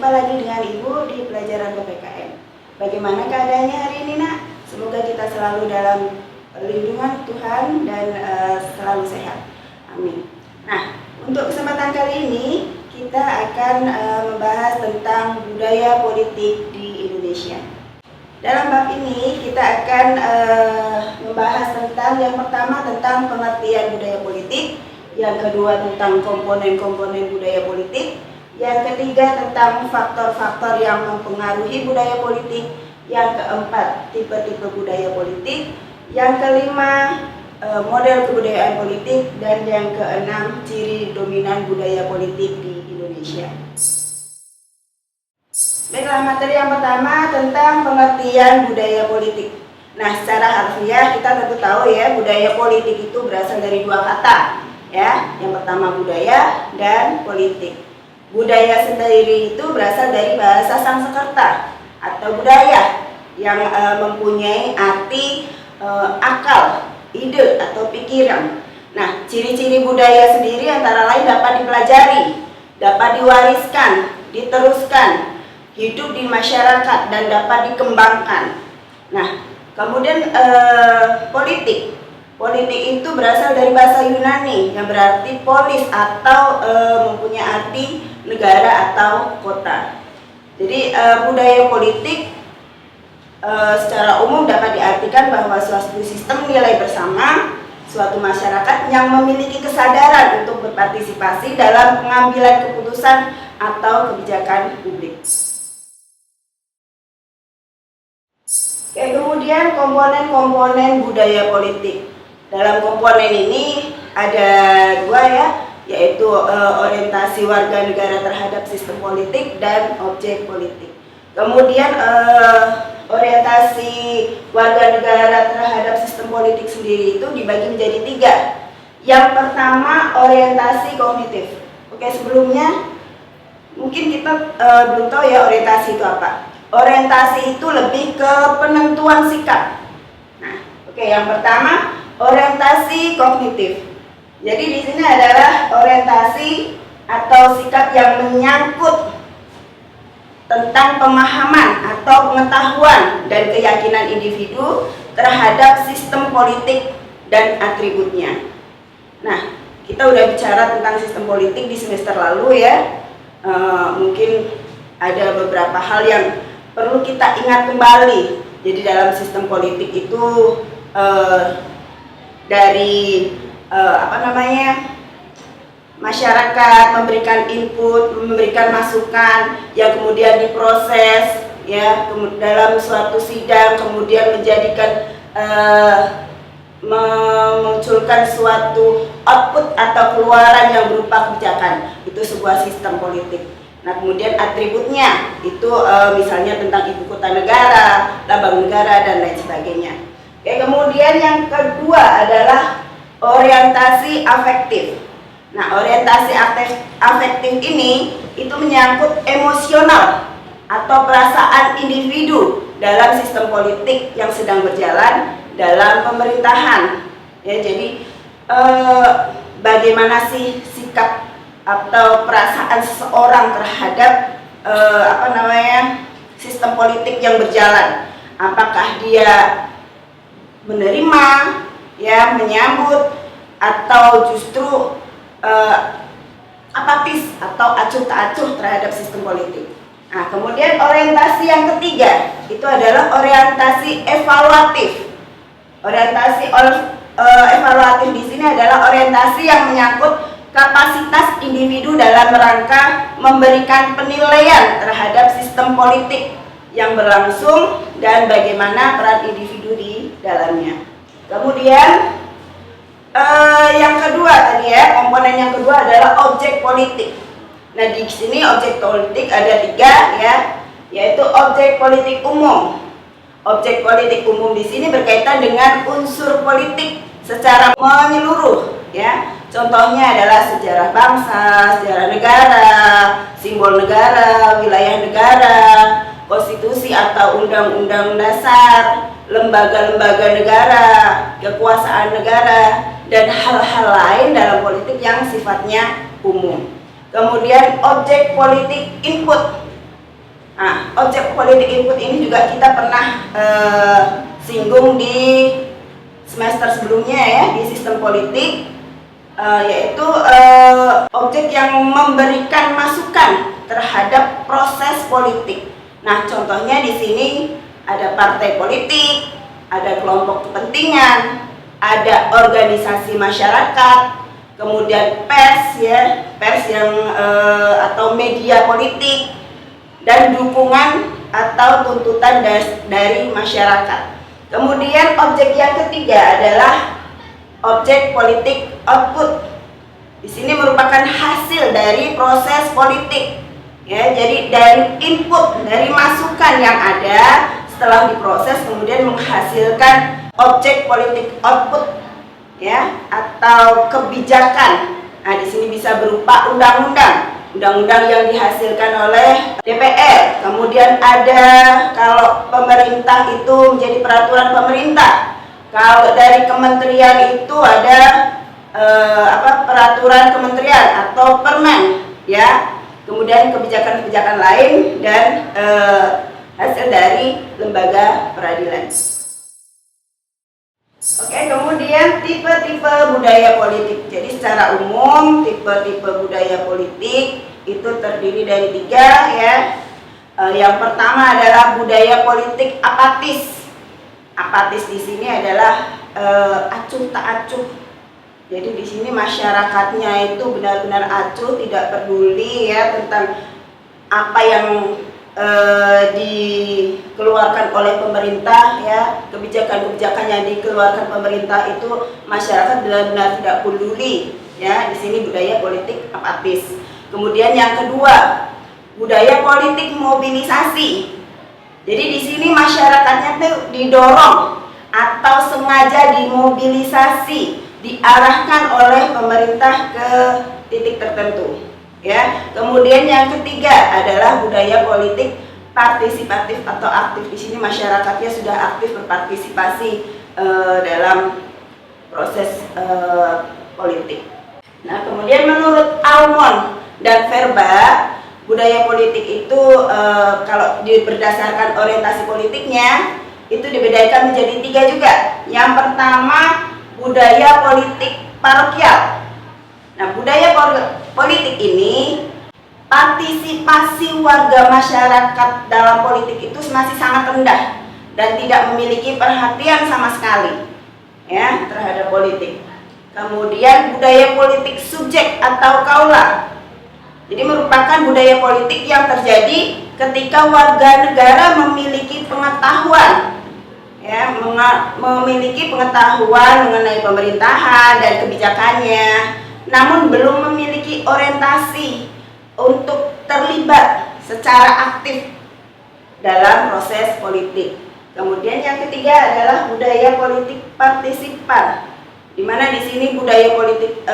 Jumpa lagi dengan Ibu di pelajaran PPKN. Bagaimana keadaannya hari ini, Nak? Semoga kita selalu dalam lindungan Tuhan dan selalu sehat. Amin. Nah, untuk kesempatan kali ini kita akan membahas tentang budaya politik di Indonesia. Dalam bab ini kita akan membahas tentang yang pertama tentang pengertian budaya politik, yang kedua tentang komponen-komponen budaya politik, yang ketiga tentang faktor-faktor yang mempengaruhi budaya politik, yang keempat tipe-tipe budaya politik, yang kelima model kebudayaan politik, dan yang keenam ciri dominan budaya politik di Indonesia. Baiklah, materi yang pertama tentang pengertian budaya politik. Nah, secara harfiah kita tentu tahu ya, budaya politik itu berasal dari dua kata ya. Yang pertama budaya dan politik. Budaya sendiri itu berasal dari bahasa Sanskerta atau budaya yang mempunyai arti akal, ide atau pikiran. Nah, ciri-ciri budaya sendiri antara lain dapat dipelajari, dapat diwariskan, diteruskan, hidup di masyarakat dan dapat dikembangkan. Nah, kemudian politik. Politik itu berasal dari bahasa Yunani yang berarti polis atau mempunyai arti negara atau kota. Jadi budaya politik secara umum dapat diartikan bahwa suatu sistem nilai bersama suatu masyarakat yang memiliki kesadaran untuk berpartisipasi dalam pengambilan keputusan atau kebijakan publik. Oke, kemudian komponen-komponen budaya politik. Dalam komponen ini ada dua ya, yaitu orientasi warga negara terhadap sistem politik dan objek politik. Kemudian orientasi warga negara terhadap sistem politik sendiri itu dibagi menjadi tiga. Yang pertama orientasi kognitif. Oke, sebelumnya mungkin kita belum tahu ya orientasi itu apa. Orientasi itu lebih ke penentuan sikap. Nah, oke, yang pertama orientasi kognitif. Jadi di sini adalah orientasi atau sikap yang menyangkut tentang pemahaman atau pengetahuan dan keyakinan individu terhadap sistem politik dan atributnya. Nah, kita udah bicara tentang sistem politik di semester lalu ya. Mungkin ada beberapa hal yang perlu kita ingat kembali. Jadi dalam sistem politik itu dari masyarakat memberikan input, memberikan masukan yang kemudian diproses ya dalam suatu sidang, kemudian menjadikan memunculkan suatu output atau keluaran yang berupa kebijakan. Itu sebuah sistem politik. Nah, kemudian atributnya itu misalnya tentang ibu kota negara, lambang negara dan lain sebagainya. Oke, kemudian yang kedua adalah orientasi afektif. Nah, orientasi afektif ini itu menyangkut emosional atau perasaan individu dalam sistem politik yang sedang berjalan dalam pemerintahan. Ya, jadi bagaimana sih sikap atau perasaan seseorang terhadap sistem politik yang berjalan? Apakah dia menerima, ya, menyambut, atau justru apatis atau acuh tak acuh terhadap sistem politik. Nah, kemudian orientasi yang ketiga itu adalah orientasi evaluatif. Orientasi evaluatif di sini adalah orientasi yang menyangkut kapasitas individu dalam rangka memberikan penilaian terhadap sistem politik yang berlangsung dan bagaimana peran individu di dalamnya. Kemudian yang kedua tadi ya, komponen yang kedua adalah objek politik. Nah, di sini objek politik ada tiga ya, yaitu objek politik umum. Objek politik umum di sini berkaitan dengan unsur politik secara menyeluruh ya. Contohnya adalah sejarah bangsa, sejarah negara, simbol negara, wilayah negara, konstitusi atau undang-undang dasar, lembaga-lembaga negara, kekuasaan negara, dan hal-hal lain dalam politik yang sifatnya umum. Kemudian objek politik input. Nah, objek politik input ini juga kita pernah singgung di semester sebelumnya ya, di sistem politik, yaitu objek yang memberikan masukan terhadap proses politik. Nah, contohnya di sini ada partai politik, ada kelompok kepentingan, ada organisasi masyarakat, kemudian pers ya, pers yang atau media politik, dan dukungan atau tuntutan dari masyarakat. Kemudian objek yang ketiga adalah objek politik output. Di sini merupakan hasil dari proses politik. Ya, jadi dari input, dari masukan yang ada setelah diproses kemudian menghasilkan objek politik output ya, atau kebijakan. Nah, di sini bisa berupa undang-undang yang dihasilkan oleh DPR. Kemudian ada, kalau pemerintah itu menjadi peraturan pemerintah. Kalau dari kementerian itu ada peraturan kementerian atau permen ya. Kemudian kebijakan-kebijakan lain dan hasil dari lembaga peradilan. Oke, kemudian tipe-tipe budaya politik. Jadi secara umum tipe-tipe budaya politik itu terdiri dari 3 ya. Yang pertama adalah budaya politik apatis. Apatis di sini adalah acuh tak acuh. Jadi di sini masyarakatnya itu benar-benar acuh, tidak peduli ya tentang apa yang dikeluarkan oleh pemerintah ya, kebijakan-kebijakan yang dikeluarkan pemerintah itu masyarakat benar-benar tidak peduli ya. Di sini budaya politik apatis. Kemudian yang kedua, budaya politik mobilisasi. Jadi di sini masyarakatnya tuh didorong atau sengaja dimobilisasi, diarahkan oleh pemerintah ke titik tertentu. Ya, kemudian yang ketiga adalah budaya politik partisipatif atau aktif. Di sini masyarakatnya sudah aktif berpartisipasi dalam proses politik. Nah, kemudian menurut Almond dan Verba, budaya politik itu kalau berdasarkan orientasi politiknya itu dibedakan menjadi 3 juga. Yang pertama, budaya politik parokial. Nah, budaya politik ini, partisipasi warga masyarakat dalam politik itu masih sangat rendah dan tidak memiliki perhatian sama sekali ya terhadap politik. Kemudian budaya politik subjek atau kaula. Jadi merupakan budaya politik yang terjadi ketika warga negara memiliki pengetahuan ya, memiliki pengetahuan mengenai pemerintahan dan kebijakannya, namun belum memiliki orientasi untuk terlibat secara aktif dalam proses politik. Kemudian yang ketiga adalah budaya politik partisipan, di mana di sini budaya politik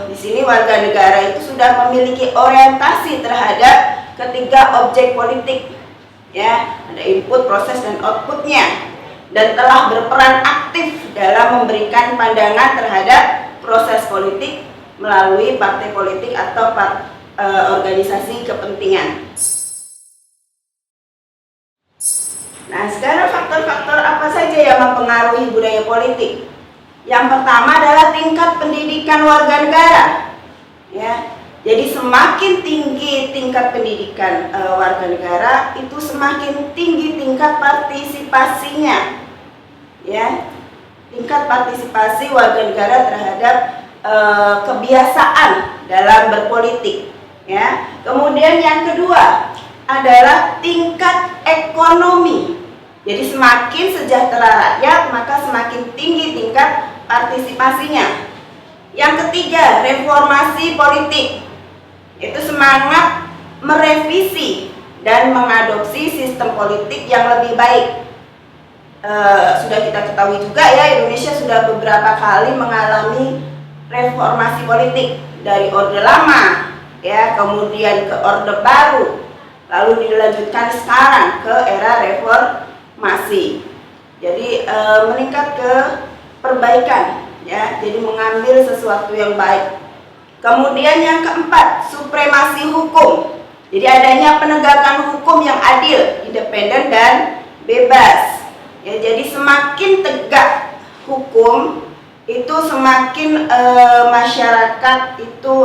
di sini warga negara itu sudah memiliki orientasi terhadap ketiga objek politik ya, ada input, proses, dan outputnya, dan telah berperan aktif dalam memberikan pandangan terhadap proses politik melalui partai politik atau organisasi kepentingan. Nah, sekarang faktor-faktor apa saja yang mempengaruhi budaya politik? Yang pertama adalah tingkat pendidikan warga negara. Ya, jadi semakin tinggi tingkat pendidikan warga negara, itu semakin tinggi tingkat partisipasinya. Ya, tingkat partisipasi warga negara terhadap kebiasaan dalam berpolitik ya. Kemudian yang kedua adalah tingkat ekonomi. Jadi semakin sejahtera rakyat, maka semakin tinggi tingkat partisipasinya. Yang ketiga, reformasi politik. Itu semangat merevisi dan mengadopsi sistem politik yang lebih baik. Sudah kita ketahui juga ya, Indonesia sudah beberapa kali mengalami reformasi politik, dari Orde Lama ya, kemudian ke Orde Baru, lalu dilanjutkan sekarang ke era reformasi. Jadi meningkat ke perbaikan ya, jadi mengambil sesuatu yang baik. Kemudian yang keempat, supremasi hukum. Jadi adanya penegakan hukum yang adil, independen dan bebas. Ya, jadi semakin tegak hukum itu semakin masyarakat itu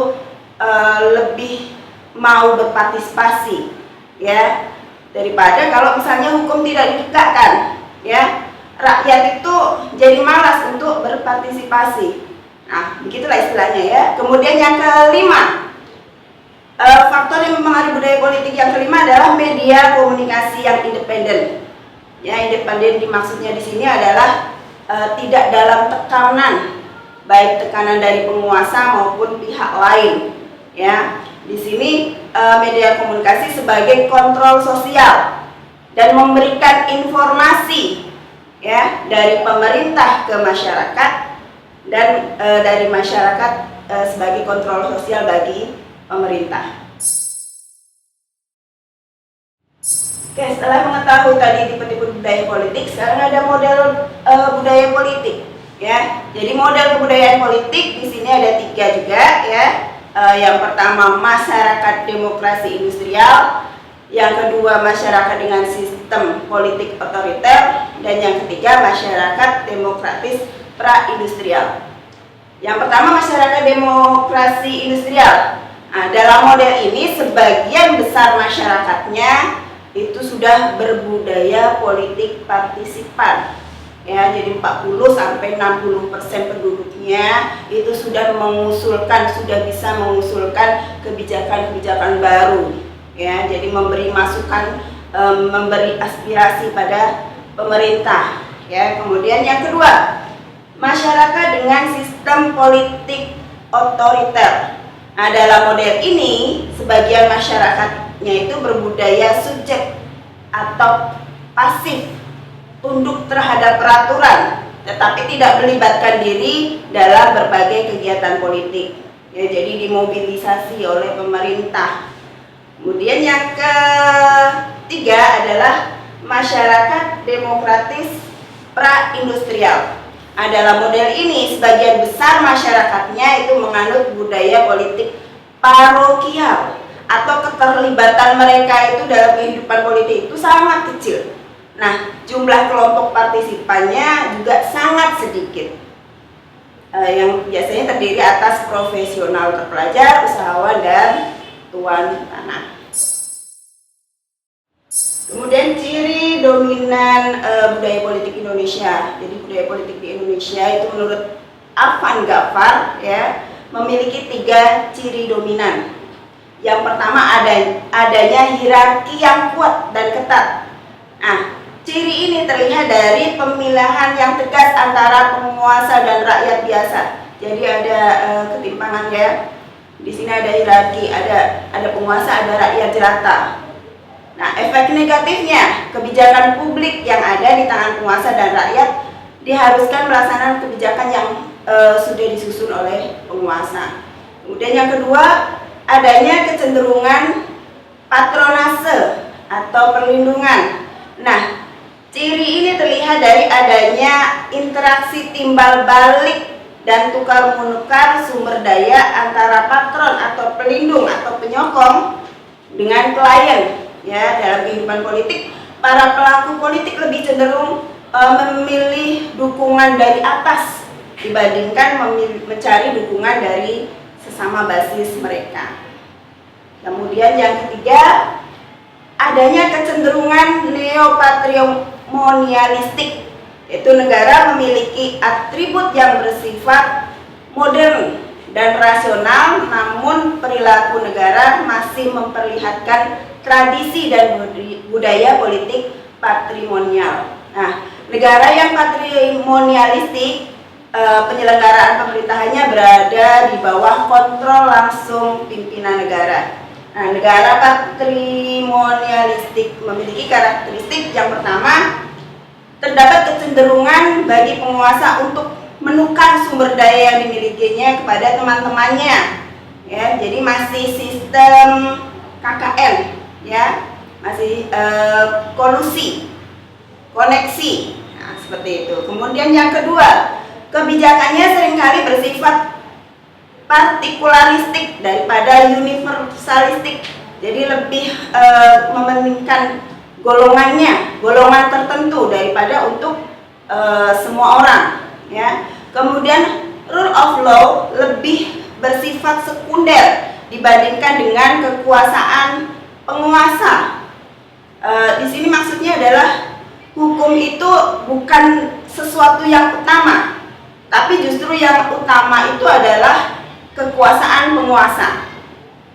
lebih mau berpartisipasi, ya, daripada kalau misalnya hukum tidak ditegakkan, ya, rakyat itu jadi malas untuk berpartisipasi. Nah, begitulah istilahnya, ya. Kemudian yang kelima, faktor yang mempengaruhi budaya politik yang kelima adalah media komunikasi yang independen. Ya, independen dimaksudnya di sini adalah tidak dalam tekanan, baik tekanan dari penguasa maupun pihak lain. Ya, di sini media komunikasi sebagai kontrol sosial dan memberikan informasi, ya, dari pemerintah ke masyarakat dan dari masyarakat sebagai kontrol sosial bagi pemerintah. Oke, setelah mengetahui tadi tipe-tipe budaya politik, sekarang ada model budaya politik, ya. Jadi model kebudayaan politik di sini ada 3 juga, ya. Yang pertama masyarakat demokrasi industrial, yang kedua masyarakat dengan sistem politik otoriter, dan yang ketiga masyarakat demokratis pra-industrial. Yang pertama masyarakat demokrasi industrial. Nah, dalam model ini sebagian besar masyarakatnya itu sudah berbudaya politik partisipan, ya. Jadi 40-60% penduduknya itu sudah bisa mengusulkan kebijakan-kebijakan baru, ya. Jadi memberi masukan, memberi aspirasi pada pemerintah, ya. Kemudian yang kedua, masyarakat dengan sistem politik otoriter. Nah, dalam model ini sebagian masyarakatnya itu berbudaya subjek atau pasif, tunduk terhadap peraturan, tetapi tidak melibatkan diri dalam berbagai kegiatan politik, ya. Jadi dimobilisasi oleh pemerintah. Kemudian yang ketiga adalah masyarakat demokratis pra-industrial. Nah, dalam model ini sebagian besar masyarakatnya itu menganut budaya politik parokial, atau keterlibatan mereka itu dalam kehidupan politik itu sangat kecil. Nah, jumlah kelompok partisipannya juga sangat sedikit, yang biasanya terdiri atas profesional terpelajar, usahawan, dan tuan tanah. Kemudian ciri dominan budaya politik Indonesia. Jadi budaya politik di Indonesia itu menurut Afan Ghaffar, ya, memiliki 3 ciri dominan. Yang pertama adanya hierarki yang kuat dan ketat. Nah, ciri ini terlihat dari pemilihan yang tegas antara penguasa dan rakyat biasa. Jadi ada ketimpangan, ya. Di sini ada hierarki, ada penguasa, ada rakyat jelata. Nah, efek negatifnya, kebijakan publik yang ada di tangan penguasa dan rakyat diharuskan melaksanakan kebijakan yang sudah disusun oleh penguasa. Kemudian yang kedua, adanya kecenderungan patronase atau perlindungan. Nah, ciri ini terlihat dari adanya interaksi timbal balik dan tukar menukar sumber daya antara patron atau pelindung atau penyokong dengan klien, ya. Dalam kehidupan politik, para pelaku politik lebih cenderung memilih dukungan dari atas dibandingkan mencari dukungan dari sesama basis mereka. Kemudian yang ketiga, adanya kecenderungan neopatrimonialistik, yaitu negara memiliki atribut yang bersifat modern dan rasional, namun perilaku negara masih memperlihatkan tradisi dan budaya politik patrimonial. Nah, negara yang patrimonialistik, penyelenggaraan pemerintahannya berada di bawah kontrol langsung pimpinan negara. Nah, negara patrimonialistik memiliki karakteristik yang pertama, terdapat kecenderungan bagi penguasa untuk menukar sumber daya yang dimilikinya kepada teman-temannya, ya. Jadi masih sistem KKN, ya, masih kolusi, koneksi. Nah, seperti itu. Kemudian yang kedua, kebijakannya seringkali bersifat partikularistik daripada universalistik. Jadi lebih mementingkan golongan tertentu daripada untuk semua orang, ya. Kemudian rule of law lebih bersifat sekunder dibandingkan dengan kekuasaan penguasa. Di sini maksudnya adalah hukum itu bukan sesuatu yang utama, tapi justru yang utama itu adalah kekuasaan penguasa.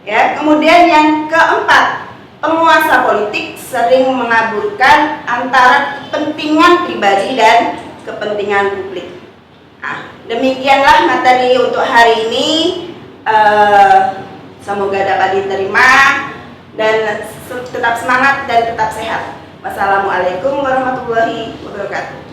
Ya, kemudian yang keempat, penguasa politik sering mengaburkan antara kepentingan pribadi dan kepentingan publik. Nah, demikianlah materi untuk hari ini. Semoga dapat diterima dan tetap semangat dan tetap sehat. Wassalamualaikum warahmatullahi wabarakatuh.